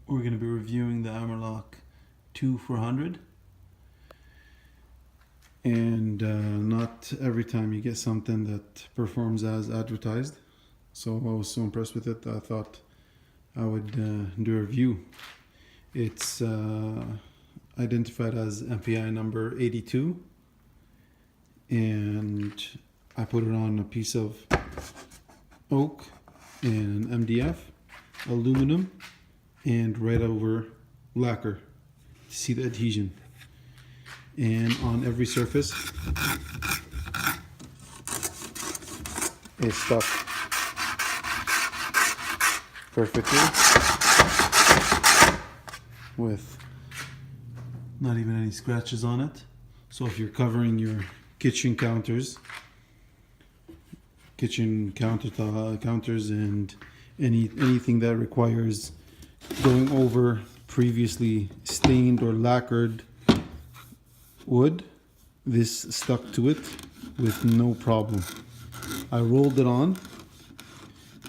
We're going to be reviewing the Amerlock 2400, and not every time you get something that performs as advertised. So I was so impressed with it that I thought I would do a review. It's identified as MPI number 82, and I put it on a piece of oak and MDF, aluminum, and right over lacquer to see the adhesion. And on every surface it's stuck perfectly with not even any scratches on it. So if you're covering your kitchen counters, counters and anything that requires going over previously stained or lacquered wood, this stuck to it with no problem. I rolled it on,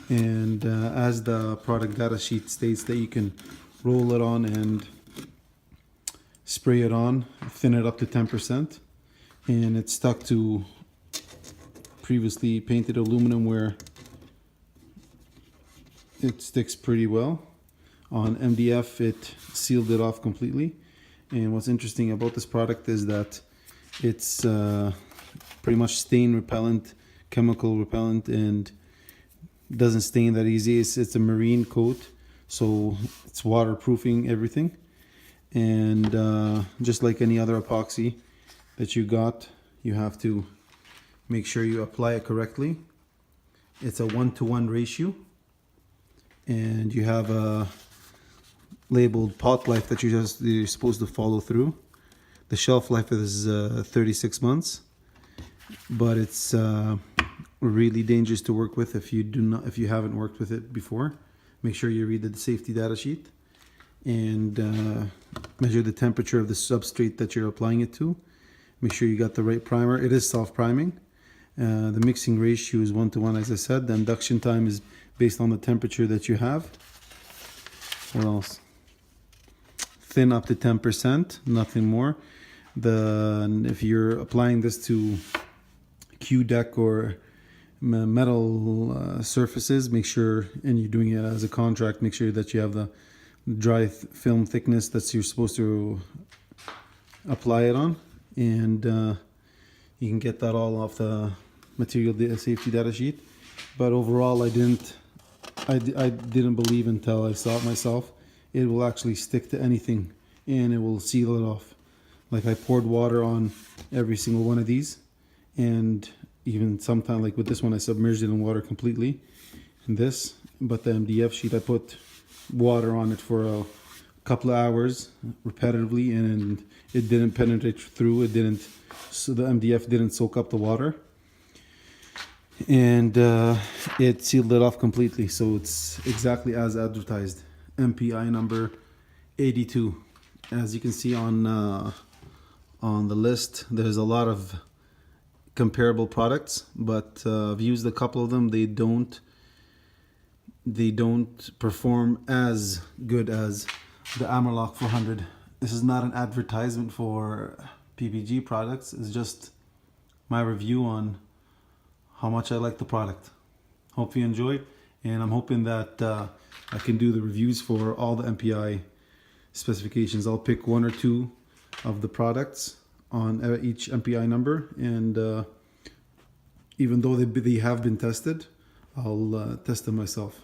and as the product data sheet states that you can roll it on and spray it on, thin it up to 10%, and it's stuck to previously painted aluminum where it sticks pretty well. On MDF it sealed it off completely. And what's interesting about this product is that it's pretty much stain repellent, chemical repellent, and doesn't stain that easy. It's a marine coat, so it's waterproofing everything. And just like any other epoxy that you got, you have to make sure you apply it correctly. It's a 1-to-1 ratio, and you have a labeled pot life that you're supposed to follow through. The shelf life is 36 months, but it's really dangerous to work with if you haven't worked with it before. Make sure you read the safety data sheet and measure the temperature of the substrate that you're applying it to. Make sure you got the right primer. It is self-priming. The mixing ratio is 1-to-1, as I said. The induction time is based on the temperature that you have. What else? Thin up to 10%, nothing more. If you're applying this to Q-deck or metal surfaces, make sure, and you're doing it as a contract, make sure that you have the dry film thickness that you're supposed to apply it on, and you can get that all off the material safety data sheet. But overall, I didn't believe until I saw it myself. It will actually stick to anything and it will seal it off. Like, I poured water on every single one of these, and even sometimes, like with this one, I submerged it in water completely. And this, but the MDF sheet, I put water on it for a couple of hours repetitively, and it didn't penetrate through. So the MDF didn't soak up the water, and it sealed it off completely. So it's exactly as advertised. MPI number 82. As you can see on the list, there's a lot of comparable products, but I've used a couple of them. They don't perform as good as the Amerlock 400. This is not an advertisement for PPG products. It's just my review on how much I like the product. Hope you enjoyed, and I'm hoping that I can do the reviews for all the MPI specifications. I'll pick 1 or 2 of the products on each MPI number, and even though they have been tested, I'll test them myself.